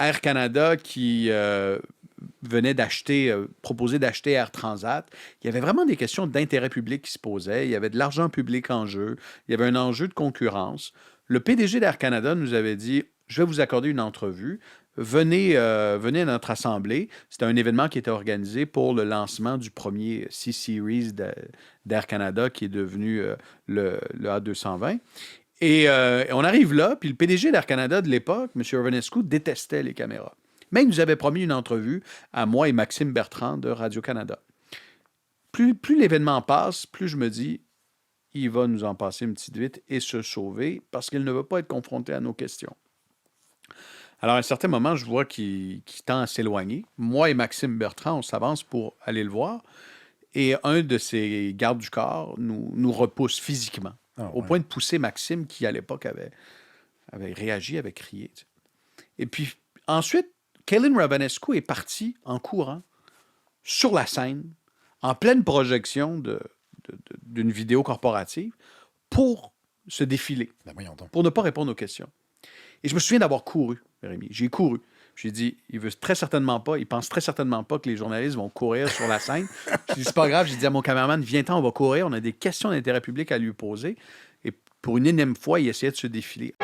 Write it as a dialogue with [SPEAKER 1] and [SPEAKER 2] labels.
[SPEAKER 1] Air Canada qui venait d'acheter, proposer d'acheter Air Transat. Il y avait vraiment des questions d'intérêt public qui se posaient. Il y avait de l'argent public en jeu. Il y avait un enjeu de concurrence. Le PDG d'Air Canada nous avait dit, je vais vous accorder une entrevue. Venez à notre assemblée. C'était un événement qui était organisé pour le lancement du premier C-Series d'Air Canada qui est devenu le A220. Et on arrive là, puis le PDG d'Air Canada de l'époque, M. Urbanescu, détestait les caméras. Mais il nous avait promis une entrevue à moi et Maxime Bertrand de Radio-Canada. Plus l'événement passe, plus je me dis, il va nous en passer une petite vite et se sauver parce qu'il ne veut pas être confronté à nos questions. Alors, à un certain moment, je vois qu'il tend à s'éloigner. Moi et Maxime Bertrand, on s'avance pour aller le voir. Et un de ses gardes du corps nous repousse physiquement, au point de pousser Maxime, qui à l'époque avait réagi, avait crié. Et puis, ensuite, Calin Romanescu est parti en courant sur la scène, en pleine projection d'une vidéo corporative, pour se défiler, pour ne pas répondre aux questions. Et je me souviens d'avoir couru, Rémi. J'ai couru. J'ai dit, il pense très certainement pas que les journalistes vont courir sur la scène. J'ai dit, c'est pas grave. J'ai dit à mon caméraman, viens-t'en, on va courir. On a des questions d'intérêt public à lui poser. Et pour une énième fois, il essayait de se défiler.